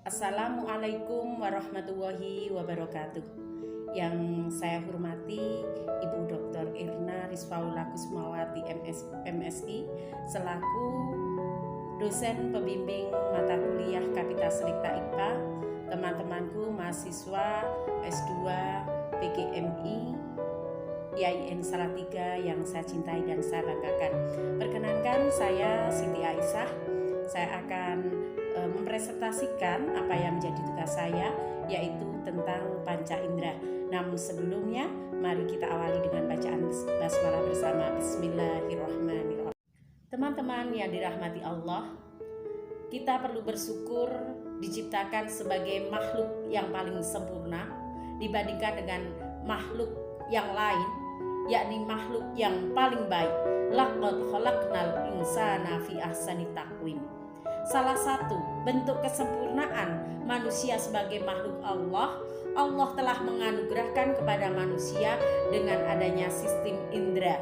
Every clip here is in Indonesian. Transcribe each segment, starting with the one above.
Assalamualaikum warahmatullahi wabarakatuh. Yang saya hormati Ibu Dr. Irna Rizfaula Kusmawati MSI selaku dosen pembimbing mata kuliah Kapita Selikta IPA, teman-temanku mahasiswa S2 PGMI IAIN Salatiga yang saya cintai dan saya banggakan. Perkenankan, saya Siti Aisyah. Saya akan mempresentasikan apa yang menjadi tugas saya, yaitu tentang panca indera. Namun sebelumnya, mari kita awali dengan bacaan basmalah bersama. Bismillahirrahmanirrahim. Teman-teman yang dirahmati Allah, kita perlu bersyukur diciptakan sebagai makhluk yang paling sempurna dibandingkan dengan makhluk yang lain, yakni makhluk yang paling baik. Laqad khalaqnal insana fi ahsani taqwim. Salah satu bentuk kesempurnaan manusia sebagai makhluk Allah telah menganugerahkan kepada manusia dengan adanya sistem indera,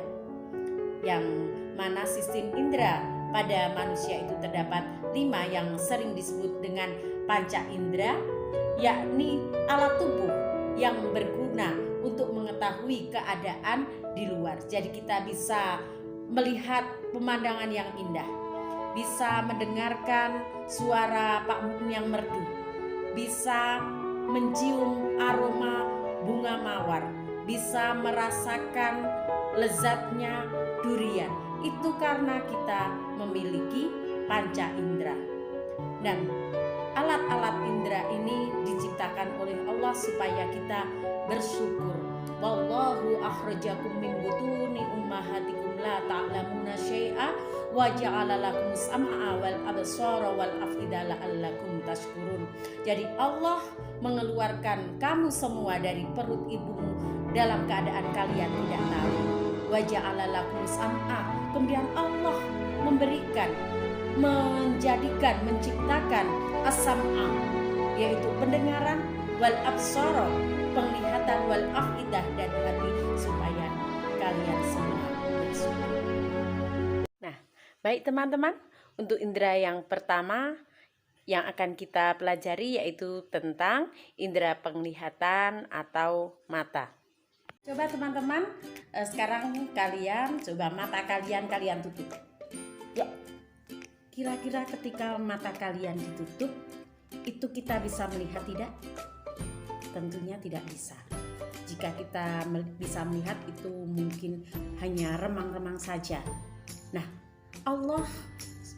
yang mana sistem indera pada manusia itu terdapat 5 yang sering disebut dengan panca indera, yakni alat tubuh yang berguna untuk mengetahui keadaan di luar. Jadi kita bisa melihat pemandangan yang indah, bisa mendengarkan suara Pak Mu'min yang merdu, bisa mencium aroma bunga mawar, bisa merasakan lezatnya durian. Itu karena kita memiliki panca indera. Dan alat-alat indera ini diciptakan oleh Allah supaya kita bersyukur. Wallahu akhrajakum min butuni ummahatikum la ta'lamuna syai'a wa ja'ala lakum sam'a wal absara wal af'ida la'allakum tashkurun. Jadi Allah mengeluarkan kamu semua dari perut ibumu dalam keadaan kalian tidak tahu. Wa ja'ala lakum sam'a, kemudian Allah menciptakan as-sam'a, yaitu pendengaran, wal absara, penglihatan, wal afidah, dan hati, supaya kalian semua bersyukur. Nah, baik teman-teman, untuk indera yang pertama yang akan kita pelajari yaitu tentang indera penglihatan atau mata. Coba teman-teman, sekarang kalian coba mata kalian tutup. Yuk, kira-kira ketika mata kalian ditutup, itu kita bisa melihat tidak? Tentunya tidak bisa. Jika kita bisa melihat, itu mungkin hanya remang-remang saja. Nah, Allah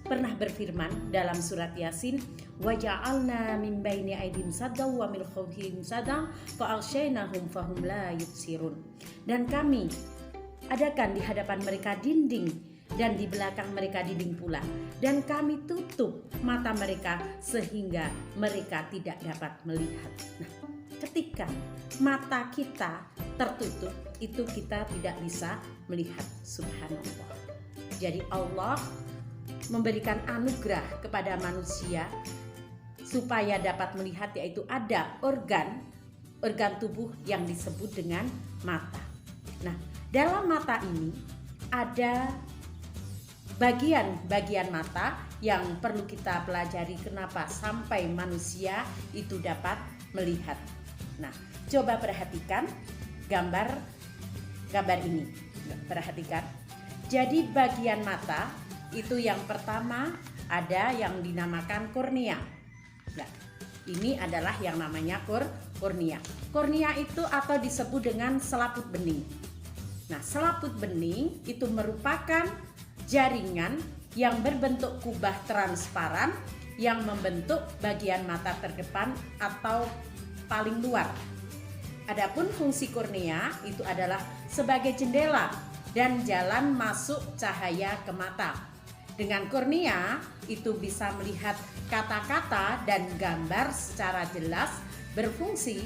pernah berfirman dalam surat Yasin, wa ja'alna min baini aydihim sadda wa min khalfihim sadda fa aghshaynahum fahum la yubsirun. Dan kami adakan di hadapan mereka dinding dan di belakang mereka dinding pula, dan kami tutup mata mereka sehingga mereka tidak dapat melihat. Nah, ketika mata kita tertutup, itu kita tidak bisa melihat. Subhanallah. Jadi Allah memberikan anugerah kepada manusia supaya dapat melihat, yaitu ada organ tubuh yang disebut dengan mata. Nah, dalam mata ini ada bagian mata yang perlu kita pelajari, kenapa sampai manusia itu dapat melihat. Nah, coba perhatikan gambar ini. Perhatikan. Jadi bagian mata itu yang pertama ada yang dinamakan kornea. Nah, ini adalah yang namanya kornea. Kornea itu atau disebut dengan selaput bening. Nah, selaput bening itu merupakan jaringan yang berbentuk kubah transparan yang membentuk bagian mata terdepan atau paling luar. Adapun fungsi kornea itu adalah sebagai jendela dan jalan masuk cahaya ke mata. Dengan kornea itu bisa melihat kata-kata dan gambar secara jelas, berfungsi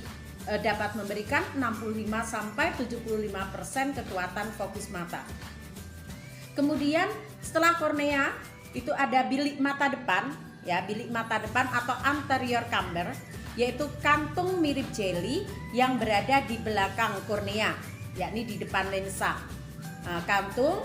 dapat memberikan 65-75% kekuatan fokus mata. Kemudian setelah kornea itu ada bilik mata depan, ya, bilik mata depan atau anterior chamber, yaitu kantung mirip jeli yang berada di belakang kornea, yakni di depan lensa. Kantung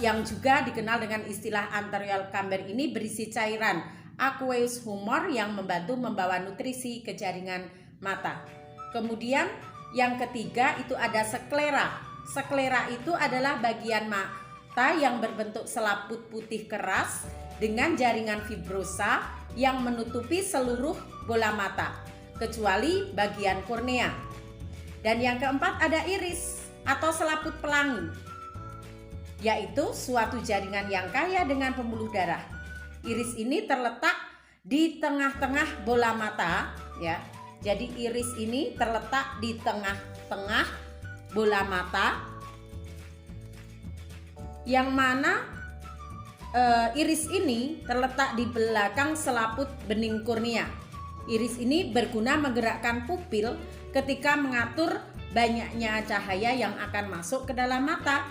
yang juga dikenal dengan istilah anterior chamber ini berisi cairan aqueous humor yang membantu membawa nutrisi ke jaringan mata. Kemudian yang ketiga itu ada sklera. Sklera itu adalah bagian mata yang berbentuk selaput putih keras dengan jaringan fibrosa yang menutupi seluruh bola mata kecuali bagian kornea. Dan yang keempat ada iris atau selaput pelangi, yaitu suatu jaringan yang kaya dengan pembuluh darah. Iris ini terletak di tengah-tengah bola mata, ya. Jadi iris ini terletak di tengah-tengah bola mata, yang mana iris ini terletak di belakang selaput bening kornea. Iris ini berguna menggerakkan pupil ketika mengatur banyaknya cahaya yang akan masuk ke dalam mata.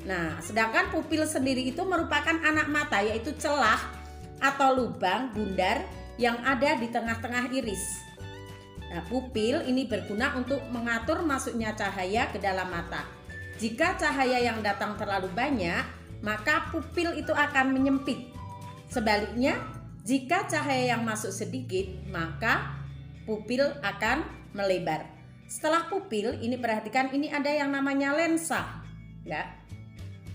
Nah, sedangkan pupil sendiri itu merupakan anak mata, yaitu celah atau lubang bundar yang ada di tengah-tengah iris. Nah, pupil ini berguna untuk mengatur masuknya cahaya ke dalam mata. Jika cahaya yang datang terlalu banyak, maka pupil itu akan menyempit. Sebaliknya, jika cahaya yang masuk sedikit, maka pupil akan melebar. Setelah pupil, ini perhatikan, ini ada yang namanya lensa, ya.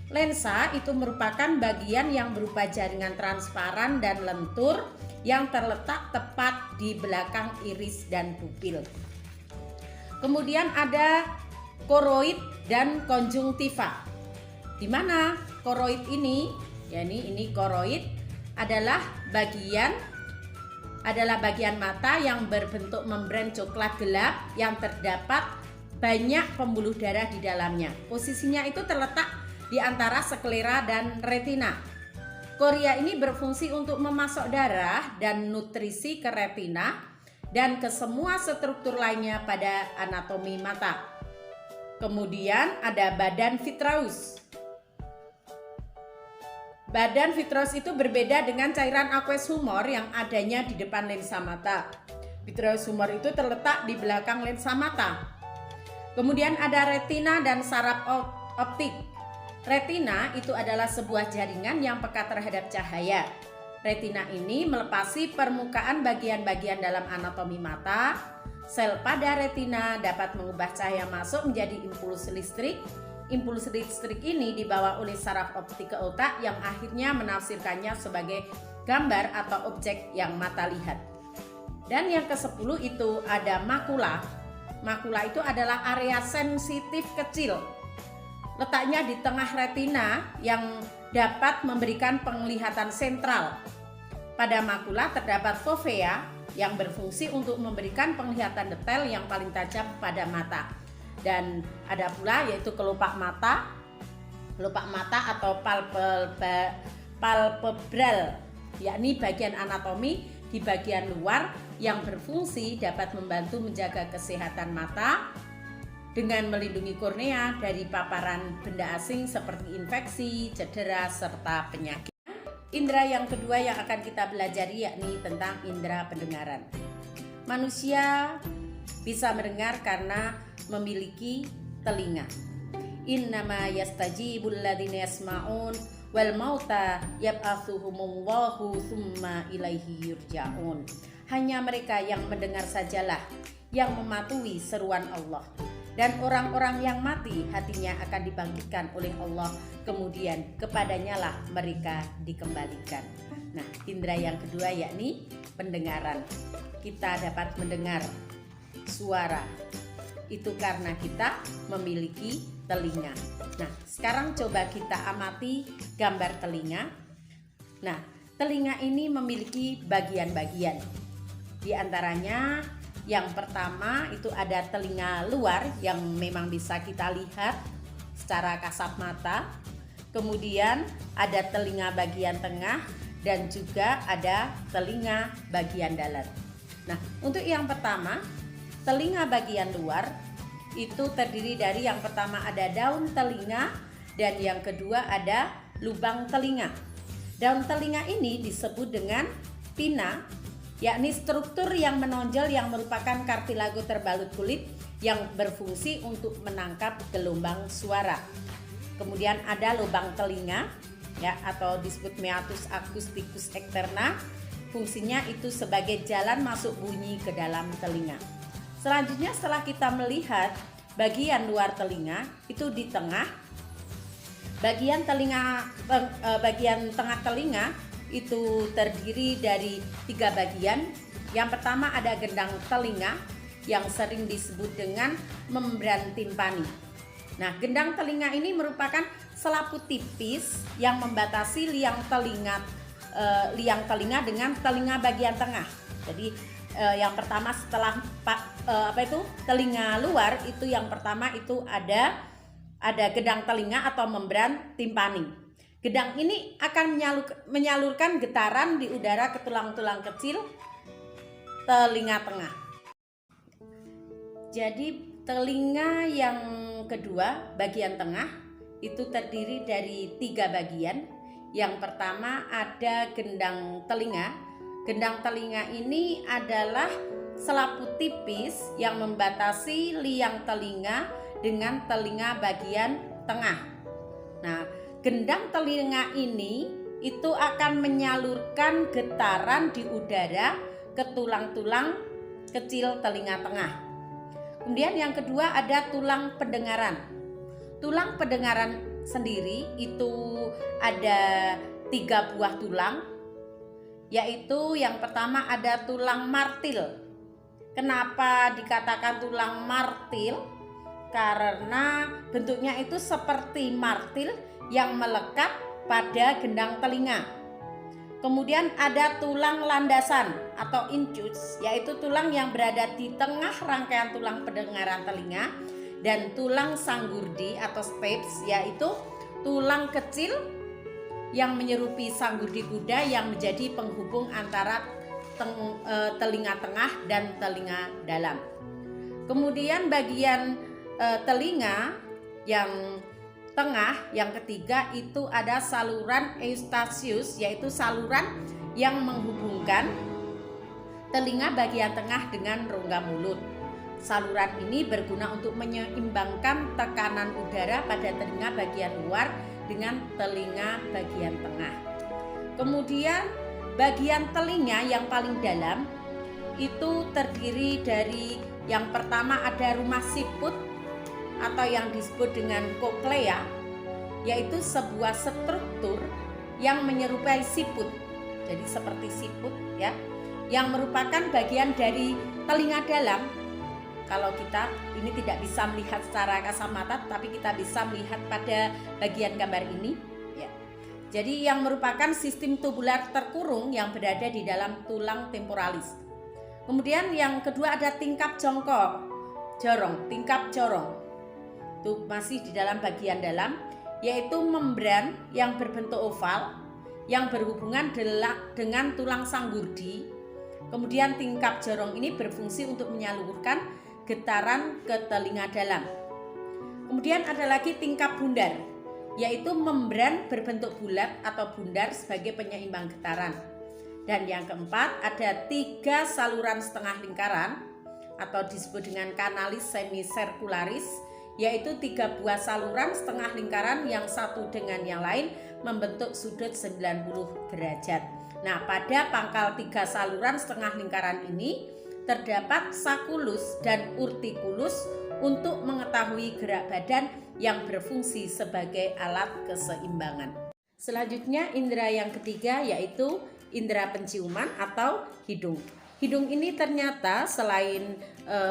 Lensa itu merupakan bagian yang berupa jaringan transparan dan lentur yang terletak tepat di belakang iris dan pupil. Kemudian ada koroid dan konjungtiva. Di mana koroid ini, ya ini koroid adalah bagian mata yang berbentuk membran coklat gelap yang terdapat banyak pembuluh darah di dalamnya. Posisinya itu terletak di antara sklera dan retina. Korea ini berfungsi untuk memasok darah dan nutrisi ke retina dan ke semua struktur lainnya pada anatomi mata. Kemudian ada badan vitreous. Badan vitreous itu berbeda dengan cairan aqueous humor yang adanya di depan lensa mata. Vitreous humor itu terletak di belakang lensa mata. Kemudian ada retina dan saraf optik. Retina itu adalah sebuah jaringan yang peka terhadap cahaya. Retina ini melepasi permukaan bagian-bagian dalam anatomi mata. Sel pada retina dapat mengubah cahaya masuk menjadi impuls listrik. Impuls listrik ini dibawa oleh saraf optik ke otak yang akhirnya menafsirkannya sebagai gambar atau objek yang mata lihat. Dan yang ke-10 itu ada makula. Makula itu adalah area sensitif kecil. Letaknya di tengah retina yang dapat memberikan penglihatan sentral. Pada makula terdapat fovea yang berfungsi untuk memberikan penglihatan detail yang paling tajam pada mata. Dan ada pula yaitu kelopak mata atau palpebral, yakni bagian anatomi di bagian luar yang berfungsi dapat membantu menjaga kesehatan mata dengan melindungi kornea dari paparan benda asing seperti infeksi, cedera, serta penyakit. Indera yang kedua yang akan kita pelajari yakni tentang indera pendengaran. Manusia bisa mendengar karena memiliki telinga. Innama yastajibul ladzina yasma'un wal mauta yab'atsuhumullahu tsumma ilaihi yurja'un. Hanya mereka yang mendengar sajalah yang mematuhi seruan Allah. Dan orang-orang yang mati hatinya akan dibangkitkan oleh Allah, kemudian kepadanya lah mereka dikembalikan. Nah, indera yang kedua yakni pendengaran. Kita dapat mendengar suara. Itu karena kita memiliki telinga. Nah, sekarang coba kita amati gambar telinga. Nah, telinga ini memiliki bagian-bagian. Di antaranya yang pertama itu ada telinga luar yang memang bisa kita lihat secara kasat mata. Kemudian ada telinga bagian tengah dan juga ada telinga bagian dalam. Nah, untuk yang pertama, telinga bagian luar itu terdiri dari yang pertama ada daun telinga dan yang kedua ada lubang telinga. Daun telinga ini disebut dengan pinna, yakni struktur yang menonjol yang merupakan kartilago terbalut kulit yang berfungsi untuk menangkap gelombang suara. Kemudian ada lubang telinga ya, atau disebut meatus acousticus externa fungsinya itu sebagai jalan masuk bunyi ke dalam telinga. Selanjutnya setelah kita melihat bagian luar telinga, itu di tengah, bagian tengah telinga itu terdiri dari 3 bagian. Yang pertama ada gendang telinga yang sering disebut dengan membran timpani. Nah, gendang telinga ini merupakan selaput tipis yang membatasi liang telinga dengan telinga bagian tengah. Jadi yang pertama setelah telinga luar itu yang pertama itu ada gendang telinga atau membran timpani. Gendang ini akan menyalurkan getaran di udara ke tulang-tulang kecil telinga tengah. Jadi telinga yang kedua bagian tengah itu terdiri dari 3 bagian. Yang pertama ada gendang telinga. Gendang telinga ini adalah selaput tipis yang membatasi liang telinga dengan telinga bagian tengah. Nah, gendang telinga ini itu akan menyalurkan getaran di udara ke tulang-tulang kecil telinga tengah. Kemudian yang kedua ada tulang pendengaran. Tulang pendengaran sendiri itu ada 3 buah tulang, yaitu yang pertama ada tulang martil. Kenapa dikatakan tulang martil? Karena bentuknya itu seperti martil yang melekat pada gendang telinga. Kemudian ada tulang landasan atau incus, yaitu tulang yang berada di tengah rangkaian tulang pendengaran telinga, dan tulang sanggurdi atau stapes, yaitu tulang kecil yang menyerupi sanggurdi kuda yang menjadi penghubung antara telinga tengah dan telinga dalam. Kemudian bagian telinga yang tengah yang ketiga itu ada saluran eustachius, yaitu saluran yang menghubungkan telinga bagian tengah dengan rongga mulut. Saluran ini berguna untuk menyeimbangkan tekanan udara pada telinga bagian luar dengan telinga bagian tengah. Kemudian bagian telinga yang paling dalam itu terdiri dari yang pertama ada rumah siput atau yang disebut dengan koklea, yaitu sebuah struktur yang menyerupai siput. Jadi seperti siput ya, yang merupakan bagian dari telinga dalam. Kalau kita ini tidak bisa melihat secara kasat mata, tapi kita bisa melihat pada bagian gambar ini ya. Jadi yang merupakan sistem tubular terkurung yang berada di dalam tulang temporalis. Kemudian yang kedua ada tingkap tingkap jorong. Itu masih di dalam bagian dalam, yaitu membran yang berbentuk oval yang berhubungan dengan tulang sanggurdi. Kemudian tingkap jorong ini berfungsi untuk menyalurkan getaran ke telinga dalam. Kemudian ada lagi tingkap bundar, yaitu membran berbentuk bulat atau bundar sebagai penyeimbang getaran. Dan yang keempat ada 3 saluran setengah lingkaran atau disebut dengan kanalis semisirkularis, yaitu 3 buah saluran setengah lingkaran yang satu dengan yang lain membentuk sudut 90 derajat. Nah, pada pangkal 3 saluran setengah lingkaran ini terdapat sakulus dan urtikulus untuk mengetahui gerak badan yang berfungsi sebagai alat keseimbangan. Selanjutnya indera yang ketiga yaitu indera penciuman atau hidung. Hidung ini ternyata selain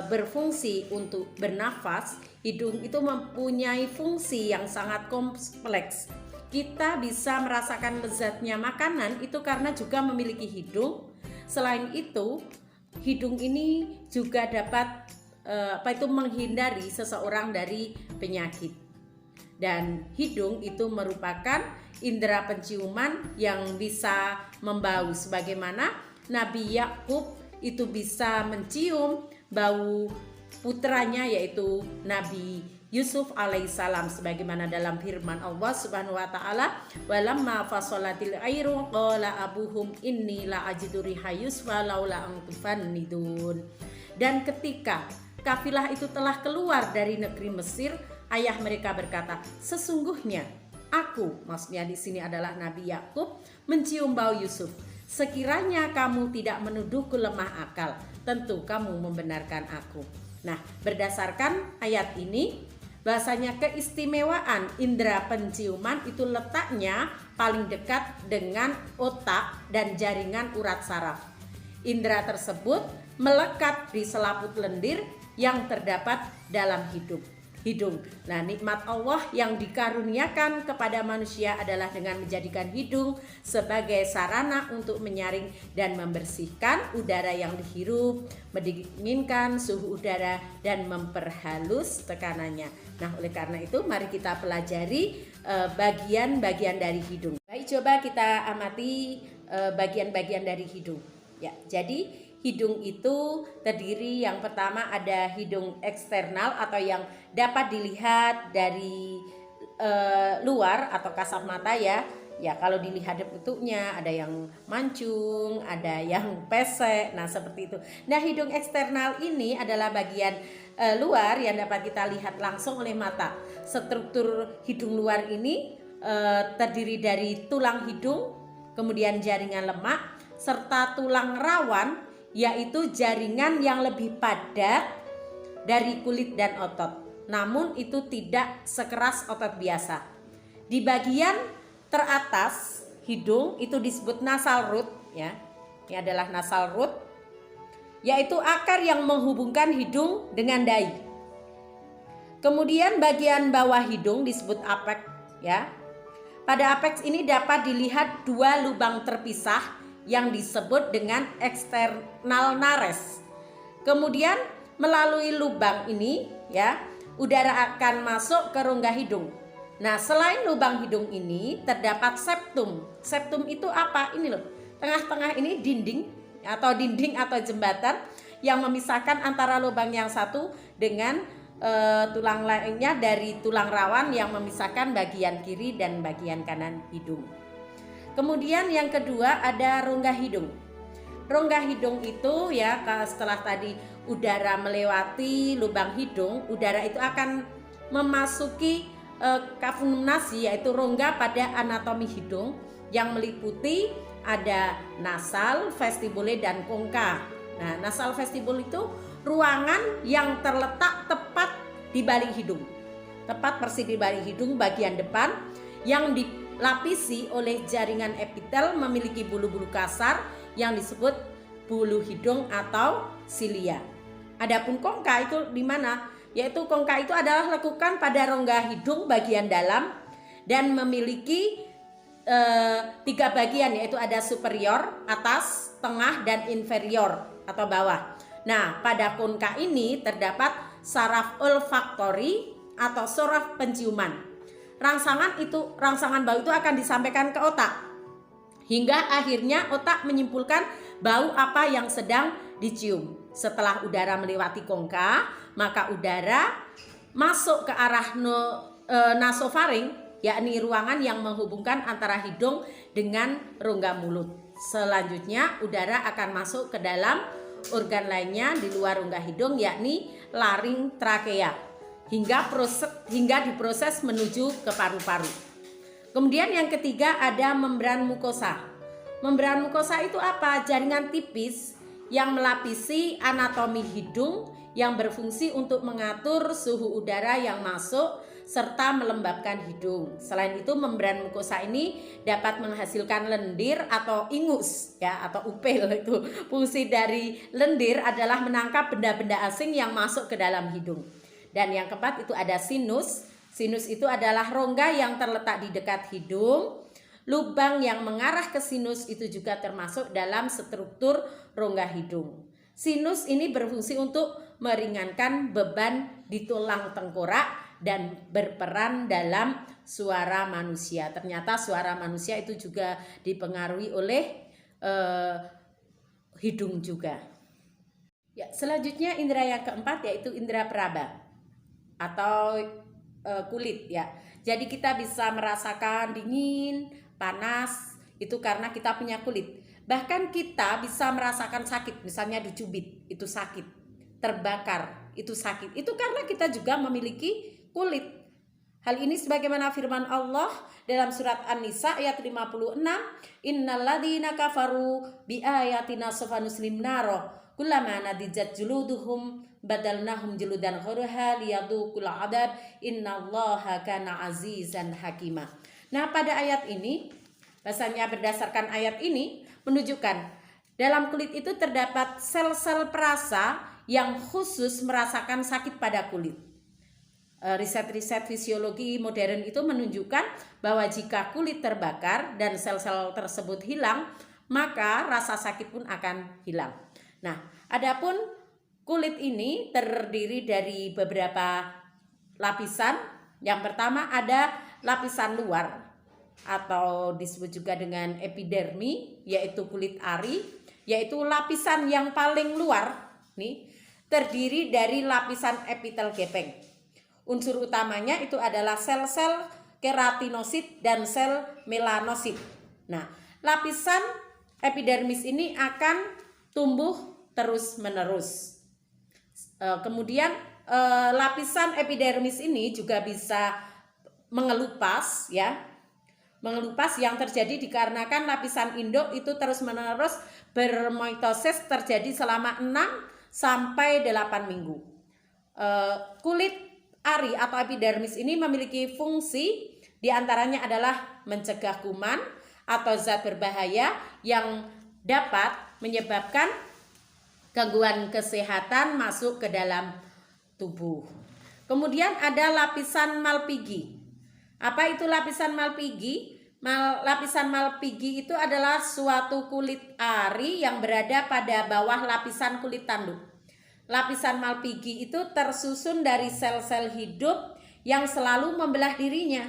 berfungsi untuk bernafas, hidung itu mempunyai fungsi yang sangat kompleks. Kita bisa merasakan lezatnya makanan itu karena juga memiliki hidung. Selain itu, hidung ini juga dapat menghindari seseorang dari penyakit. Dan hidung itu merupakan indera penciuman yang bisa membau, sebagaimana Nabi Yakub itu bisa mencium bau putranya yaitu Nabi Yusuf alaihissalam, sebagaimana dalam firman Allah Subhanahu wa taala, walamma fasolatil airu qala abuhum inni la ajidu riha yusfa laula antufannidun. Dan ketika kafilah itu telah keluar dari negeri Mesir, ayah mereka berkata, sesungguhnya aku, maksudnya di sini adalah Nabi Yakub, mencium bau Yusuf. Sekiranya kamu tidak menuduhku lemah akal, tentu kamu membenarkan aku. Nah, berdasarkan ayat ini, bahasanya keistimewaan indera penciuman itu letaknya paling dekat dengan otak dan jaringan urat saraf. Indera tersebut melekat di selaput lendir yang terdapat dalam hidung. Nah, nikmat Allah yang dikaruniakan kepada manusia adalah dengan menjadikan hidung sebagai sarana untuk menyaring dan membersihkan udara yang dihirup, mendinginkan suhu udara, dan memperhalus tekanannya. Nah, oleh karena itu mari kita pelajari bagian-bagian dari hidung. Baik, coba kita amati bagian-bagian dari hidung. Ya, jadi hidung itu terdiri, yang pertama ada hidung eksternal atau yang dapat dilihat dari luar atau kasat mata ya. Ya, kalau dilihat bentuknya ada yang mancung, ada yang pesek. Nah, seperti itu. Nah, hidung eksternal ini adalah bagian luar yang dapat kita lihat langsung oleh mata. Struktur hidung luar ini terdiri dari tulang hidung, kemudian jaringan lemak, serta tulang rawan, yaitu jaringan yang lebih padat dari kulit dan otot. Namun itu tidak sekeras otot biasa. Di bagian teratas hidung itu disebut nasal root ya. Ini adalah nasal root, yaitu akar yang menghubungkan hidung dengan dahi. Kemudian bagian bawah hidung disebut apex ya. Pada apex ini dapat dilihat dua lubang terpisah yang disebut dengan eksternal nares. Kemudian melalui lubang ini ya, udara akan masuk ke rongga hidung. Nah, selain lubang hidung ini terdapat septum. Septum itu apa? Ini loh. Tengah-tengah ini dinding atau jembatan yang memisahkan antara lubang yang satu dengan tulang lainnya dari tulang rawan yang memisahkan bagian kiri dan bagian kanan hidung. Kemudian yang kedua ada rongga hidung. Rongga hidung itu ya, setelah tadi udara melewati lubang hidung, udara itu akan memasuki kafumnasi, yaitu rongga pada anatomi hidung yang meliputi ada nasal, vestibule, dan kongka. Nah, nasal vestibule itu ruangan yang terletak tepat di balik hidung. Tepat persis di balik hidung bagian depan yang dilapisi oleh jaringan epitel, memiliki bulu-bulu kasar yang disebut bulu hidung atau silia. Adapun kongka itu di mana? Yaitu kongka itu adalah lekukan pada rongga hidung bagian dalam dan memiliki 3 bagian, yaitu ada superior, atas, tengah, dan inferior atau bawah. Nah, pada kongka ini terdapat saraf olfaktori atau saraf penciuman. Rangsangan bau itu akan disampaikan ke otak, hingga akhirnya otak menyimpulkan bau apa yang sedang dicium. Setelah udara melewati kongka, maka udara masuk ke arah nasofaring, yakni ruangan yang menghubungkan antara hidung dengan rongga mulut. Selanjutnya udara akan masuk ke dalam organ lainnya di luar rongga hidung, yakni laring trakea, hingga diproses menuju ke paru-paru. Kemudian yang ketiga ada membran mukosa. Membran mukosa itu apa? Jaringan tipis yang melapisi anatomi hidung yang berfungsi untuk mengatur suhu udara yang masuk serta melembabkan hidung. Selain itu, membran mukosa ini dapat menghasilkan lendir atau ingus ya, atau upil. Itu fungsi dari lendir adalah menangkap benda-benda asing yang masuk ke dalam hidung. Dan yang keempat itu ada sinus. Sinus itu adalah rongga yang terletak di dekat hidung. Lubang yang mengarah ke sinus itu juga termasuk dalam struktur rongga hidung. Sinus ini berfungsi untuk meringankan beban di tulang tengkorak dan berperan dalam suara manusia. Ternyata suara manusia itu juga dipengaruhi oleh hidung juga. Ya, selanjutnya indera yang keempat yaitu indera peraba atau kulit ya. Jadi kita bisa merasakan dingin, panas, itu karena kita punya kulit. Bahkan kita bisa merasakan sakit, misalnya dicubit, itu sakit. Terbakar, itu sakit. Itu karena kita juga memiliki kulit. Hal ini sebagaimana firman Allah dalam surat An-Nisa ayat 56, innalladzina kafaru biayatina sawfa nuslim naro kullama nadijat juluduhum badalnahum juludan ghayraha liyadhuqul adab innallaha kana azizan hakima. Nah, pada ayat ini bahasanya berdasarkan ayat ini menunjukkan dalam kulit itu terdapat sel-sel perasa yang khusus merasakan sakit pada kulit. Riset-riset fisiologi modern itu menunjukkan bahwa jika kulit terbakar dan sel-sel tersebut hilang, maka rasa sakit pun akan hilang. Nah, adapun kulit ini terdiri dari beberapa lapisan. Yang pertama ada lapisan luar atau disebut juga dengan epidermi, yaitu kulit ari, yaitu lapisan yang paling luar nih, terdiri dari lapisan epitel gepeng. Unsur utamanya itu adalah sel-sel keratinosit dan sel melanosit. Nah, lapisan epidermis ini akan tumbuh terus-menerus. Kemudian lapisan epidermis ini juga bisa mengelupas ya. Mengelupas yang terjadi dikarenakan lapisan induk itu terus-menerus bermitosis terjadi selama 6 sampai 8 minggu. Kulit ari atau epidermis ini memiliki fungsi diantaranya adalah mencegah kuman atau zat berbahaya yang dapat menyebabkan gangguan kesehatan masuk ke dalam tubuh. Kemudian ada lapisan Malpighi. Apa itu lapisan Malpighi? Lapisan Malpighi itu adalah suatu kulit ari yang berada pada bawah lapisan kulit tanduk. Lapisan Malpighi itu tersusun dari sel-sel hidup yang selalu membelah dirinya.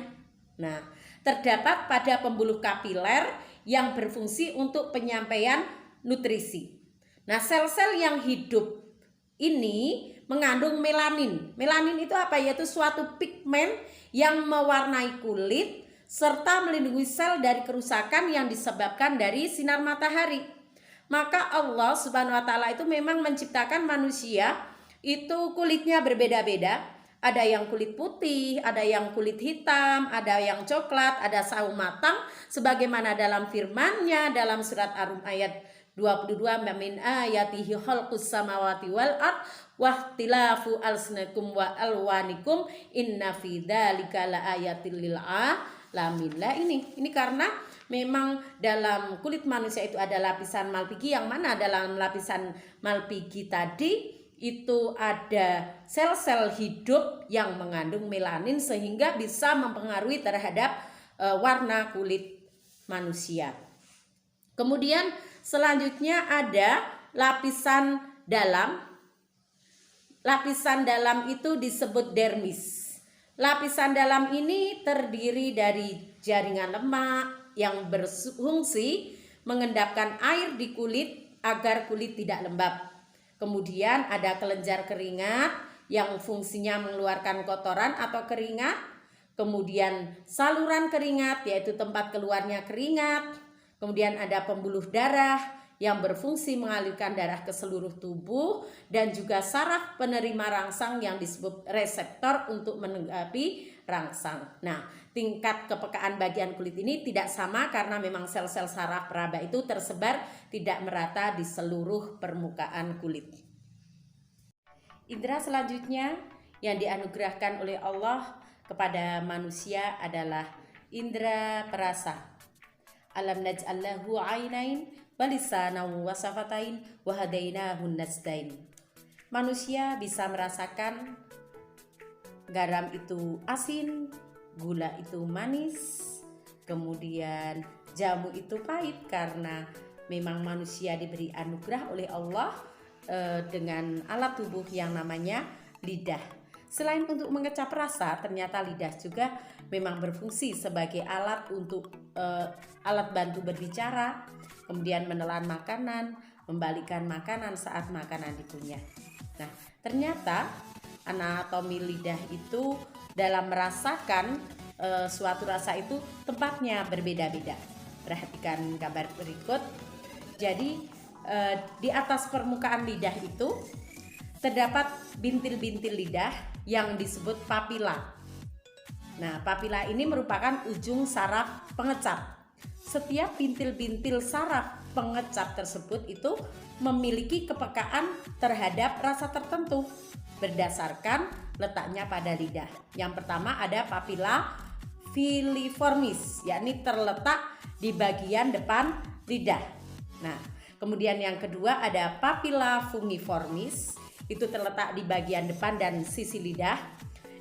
Nah, terdapat pada pembuluh kapiler yang berfungsi untuk penyampaian nutrisi. Nah, sel-sel yang hidup ini mengandung melanin. Melanin itu apa? Yaitu suatu pigmen yang mewarnai kulit serta melindungi sel dari kerusakan yang disebabkan dari sinar matahari. Maka Allah Subhanahu wa taala itu memang menciptakan manusia itu kulitnya berbeda-beda. Ada yang kulit putih, ada yang kulit hitam, ada yang coklat, ada sawo matang sebagaimana dalam firman-Nya dalam surat Ar-Rum ayat 22, min ayatihi khalqus samawati wal ard wa ikhtilafu alsinakum wa alwanikum inna fi dzalika laayatil lil alamin. Ini karena memang dalam kulit manusia itu ada lapisan Malpighi, yang mana dalam lapisan Malpighi tadi itu ada sel-sel hidup yang mengandung melanin sehingga bisa mempengaruhi terhadap warna kulit manusia. Kemudian selanjutnya ada lapisan dalam. Lapisan dalam itu disebut dermis. Lapisan dalam ini terdiri dari jaringan lemak yang berfungsi mengendapkan air di kulit agar kulit tidak lembab. Kemudian ada kelenjar keringat yang fungsinya mengeluarkan kotoran atau keringat. Kemudian saluran keringat yaitu tempat keluarnya keringat. Kemudian ada pembuluh darah yang berfungsi mengalirkan darah ke seluruh tubuh. Dan juga saraf penerima rangsang yang disebut reseptor untuk menanggapi rangsang. Nah, tingkat kepekaan bagian kulit ini tidak sama karena memang sel-sel saraf peraba itu tersebar tidak merata di seluruh permukaan kulit. Indera selanjutnya yang dianugerahkan oleh Allah kepada manusia adalah indera perasa. Alam naj'al lahu 'ainain wa lisanan wa shafatain wa hadainahun najdain. Manusia bisa merasakan garam itu asin, gula itu manis, kemudian jamu itu pahit karena memang manusia diberi anugerah oleh Allah dengan alat tubuh yang namanya lidah. Selain untuk mengecap rasa, ternyata lidah juga memang berfungsi sebagai alat untuk alat bantu berbicara, kemudian menelan makanan, membalikkan makanan saat makanan dikunyah. Nah, ternyata anatomi lidah itu dalam merasakan suatu rasa itu tempatnya berbeda-beda. Perhatikan gambar berikut. Jadi di atas permukaan lidah itu terdapat bintil-bintil lidah yang disebut papila. Nah, papila ini merupakan ujung saraf pengecap. Setiap bintil-bintil saraf pengecap tersebut itu memiliki kepekaan terhadap rasa tertentu berdasarkan letaknya pada lidah. Yang pertama ada papila filiformis, yakni terletak di bagian depan lidah. Nah, kemudian yang kedua ada papila fungiformis, itu terletak di bagian depan dan sisi lidah.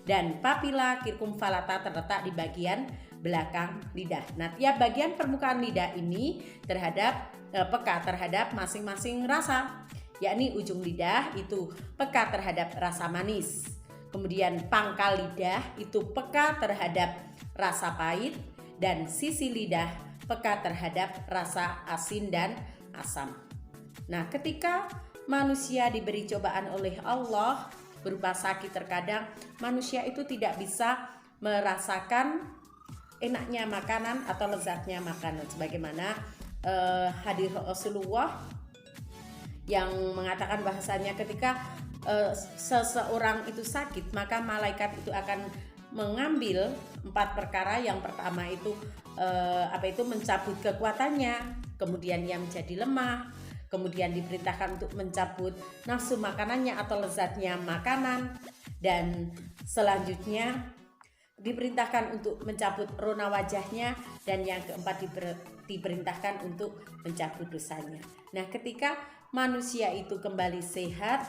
Dan papila circumvallata terletak di bagian belakang lidah. Nah, tiap bagian permukaan lidah ini peka terhadap masing-masing rasa, yakni ujung lidah itu peka terhadap rasa manis. Kemudian pangkal lidah itu peka terhadap rasa pahit, dan sisi lidah peka terhadap rasa asin dan asam. Nah, ketika manusia diberi cobaan oleh Allah berupa sakit, terkadang manusia itu tidak bisa merasakan enaknya makanan atau lezatnya makanan, sebagaimana hadis Rasulullah yang mengatakan bahasanya ketika seseorang itu sakit, maka malaikat itu akan mengambil 4 perkara. Yang pertama itu mencabut kekuatannya, kemudian ia menjadi lemah, kemudian diperintahkan untuk mencabut nafsu makanannya atau lezatnya makanan, dan selanjutnya diperintahkan untuk mencabut rona wajahnya, dan yang keempat diperintahkan untuk mencabut dosanya. Nah, ketika manusia itu kembali sehat,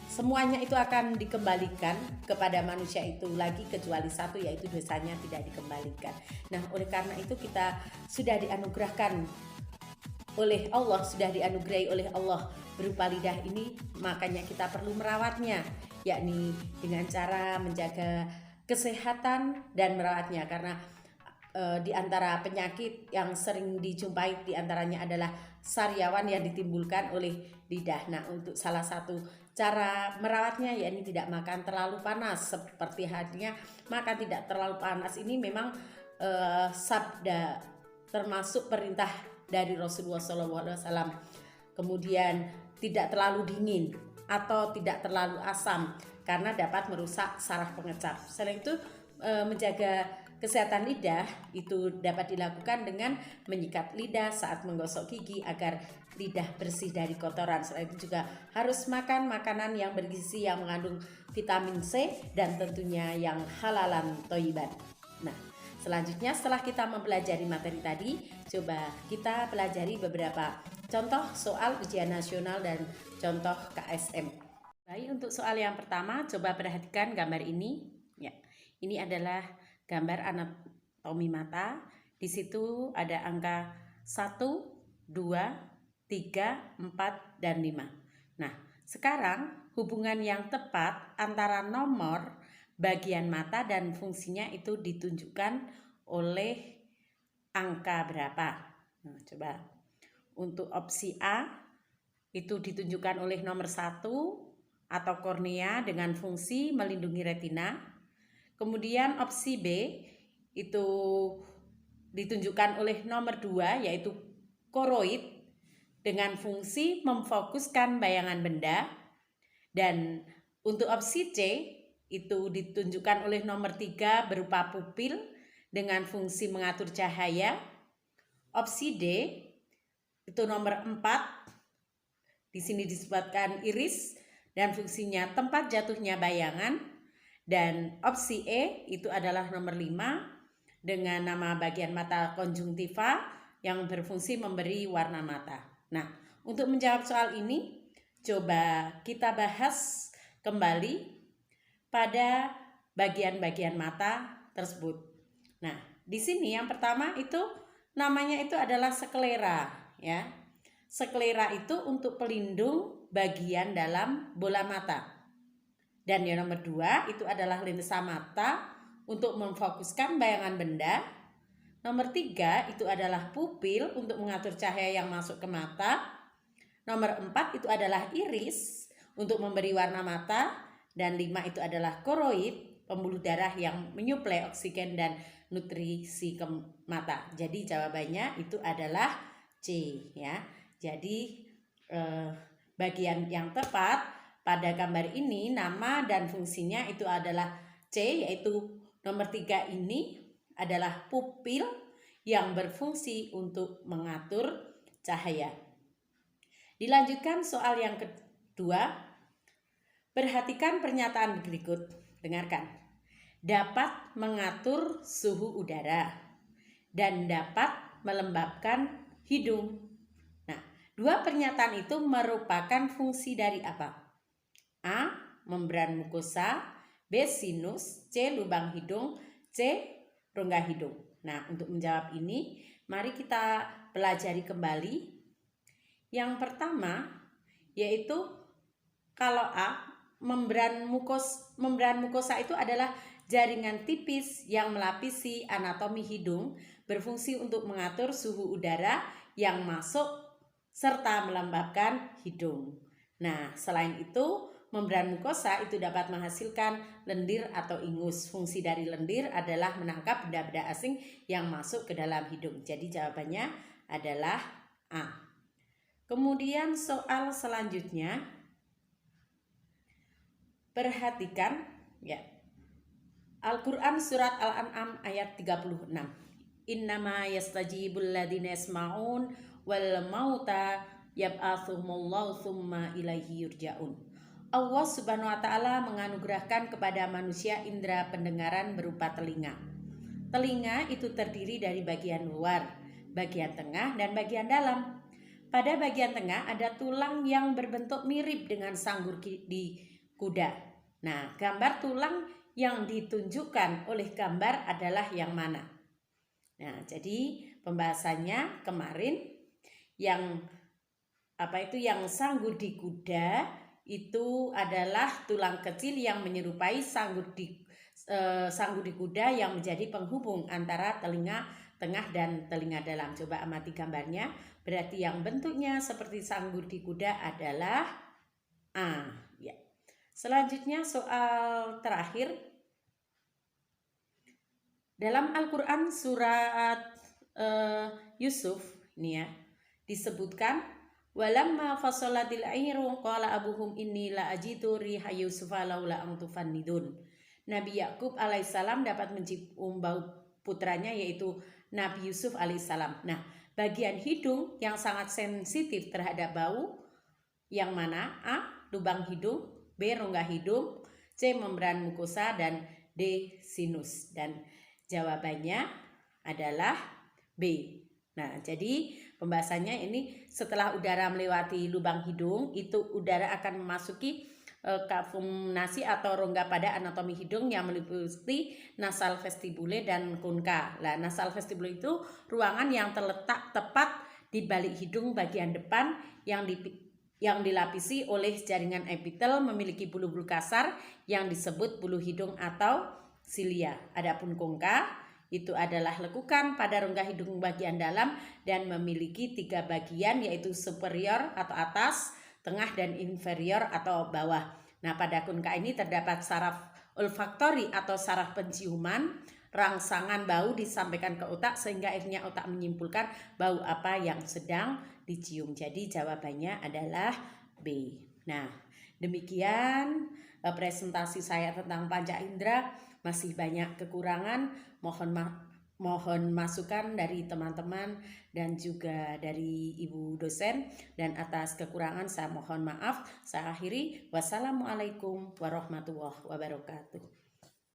semuanya itu akan dikembalikan kepada manusia itu lagi, kecuali satu, yaitu dosanya tidak dikembalikan. Nah, oleh karena itu kita sudah dianugerahkan oleh Allah, sudah dianugerahi oleh Allah berupa lidah ini, makanya kita perlu merawatnya, yakni dengan cara menjaga kesehatan dan merawatnya. Karena di antara penyakit yang sering dijumpai diantaranya adalah sariawan yang ditimbulkan oleh lidah. Nah, untuk salah satu cara merawatnya yakni tidak makan terlalu panas. Seperti halnya makan tidak terlalu panas ini memang sabda, termasuk perintah dari Rasulullah SAW. Kemudian tidak terlalu dingin atau tidak terlalu asam karena dapat merusak saraf pengecap. Selain itu menjaga kesehatan lidah itu dapat dilakukan dengan menyikat lidah saat menggosok gigi agar lidah bersih dari kotoran. Selain itu juga harus makan makanan yang bergizi yang mengandung vitamin C dan tentunya yang halalan thayyiban. Nah, selanjutnya setelah kita mempelajari materi tadi, coba kita pelajari beberapa contoh soal ujian nasional dan contoh KSM. Baik, untuk soal yang pertama, coba perhatikan gambar ini. Ya, ini adalah gambar anatomi mata. Di situ ada angka 1, 2, 3, 4, dan 5. Nah, sekarang hubungan yang tepat antara nomor bagian mata dan fungsinya itu ditunjukkan oleh angka berapa. Nah, coba untuk opsi A itu ditunjukkan oleh nomor 1 atau kornea dengan fungsi melindungi retina. Kemudian opsi B itu ditunjukkan oleh nomor 2 yaitu koroid dengan fungsi memfokuskan bayangan benda. Dan untuk opsi C itu ditunjukkan oleh nomor 3 berupa pupil dengan fungsi mengatur cahaya. Opsi D itu nomor 4, di sini disebutkan iris dan fungsinya tempat jatuhnya bayangan. Dan opsi E itu adalah nomor 5 dengan nama bagian mata konjungtiva yang berfungsi memberi warna mata. Nah, untuk menjawab soal ini, coba kita bahas kembali pada bagian-bagian mata tersebut. Nah, di sini yang pertama itu namanya itu adalah sklera, ya. Sklera itu untuk pelindung bagian dalam bola mata. Dan yang nomor 2 itu adalah lensa mata untuk memfokuskan bayangan benda. Nomor 3 itu adalah pupil untuk mengatur cahaya yang masuk ke mata. Nomor 4 itu adalah iris untuk memberi warna mata. Dan 5 itu adalah koroid, pembuluh darah yang menyuplai oksigen dan nutrisi ke mata. Jadi jawabannya itu adalah C, ya. Jadi bagian yang tepat pada gambar ini nama dan fungsinya itu adalah C, yaitu nomor 3 ini adalah pupil yang berfungsi untuk mengatur cahaya. Dilanjutkan soal yang kedua. Perhatikan pernyataan berikut. Dengarkan. Dapat mengatur suhu udara dan dapat melembabkan hidung. Nah, dua pernyataan itu merupakan fungsi dari apa? A. Membran mukosa, B. Sinus, C. Lubang hidung, C. Rongga hidung. Nah, untuk menjawab ini, mari kita pelajari kembali. Yang pertama, yaitu kalau A, membran mukosa itu adalah jaringan tipis yang melapisi anatomi hidung, berfungsi untuk mengatur suhu udara yang masuk serta melembabkan hidung. Nah, selain itu, membran mukosa itu dapat menghasilkan lendir atau ingus. Fungsi dari lendir adalah menangkap benda-benda asing yang masuk ke dalam hidung. Jadi jawabannya adalah A. Kemudian soal selanjutnya, perhatikan ya. Al-Quran surat Al-An'am ayat 36. Innama yastajibul ladina yasma'un wal mauta yab'athumullahu thumma ilaihi yurja'un. Allah Subhanahu wa ta'ala menganugerahkan kepada manusia indera pendengaran berupa telinga. Telinga itu terdiri dari bagian luar, bagian tengah, dan bagian dalam. Pada bagian tengah ada tulang yang berbentuk mirip dengan sanggur di kuda. Nah, gambar tulang yang ditunjukkan oleh gambar adalah yang mana? Nah, jadi pembahasannya kemarin yang sanggur di kuda itu adalah tulang kecil yang menyerupai sanggur di kuda yang menjadi penghubung antara telinga tengah dan telinga dalam. Coba amati gambarnya. Berarti yang bentuknya seperti sanggur di kuda adalah A. Ya. Selanjutnya soal terakhir. Dalam Al-Quran surat Yusuf ini ya, disebutkan walamma fasolatil airu qala abuhum inni la ajidu riha yusufa laula an tufannidun. Nabi Yakub alaihissalam dapat mencium bau putranya yaitu Nabi Yusuf alaihissalam. Nah, bagian hidung yang sangat sensitif terhadap bau yang mana? A. Lubang hidung, B. Rongga hidung, C. Membran mukosa, dan D. Sinus. Dan jawabannya adalah B. Nah, jadi pembahasannya ini setelah udara melewati lubang hidung, itu udara akan memasuki kafum nasi atau rongga pada anatomi hidung yang meliputi nasal vestibule dan konka. Nah, nasal vestibule itu ruangan yang terletak tepat di balik hidung bagian depan yang dilapisi oleh jaringan epitel, memiliki bulu-bulu kasar yang disebut bulu hidung atau silia. Adapun konka itu adalah lekukan pada rongga hidung bagian dalam dan memiliki 3 bagian, yaitu superior atau atas, tengah, dan inferior atau bawah. Nah, pada konka ini terdapat saraf olfaktori atau saraf penciuman. Rangsangan bau disampaikan ke otak sehingga akhirnya otak menyimpulkan bau apa yang sedang dicium. Jadi jawabannya adalah B. Nah, demikian presentasi saya tentang panca indera. Masih banyak kekurangan, mohon masukan dari teman-teman dan juga dari ibu dosen, dan atas kekurangan saya mohon maaf. Saya akhiri, wassalamualaikum warahmatullahi wabarakatuh.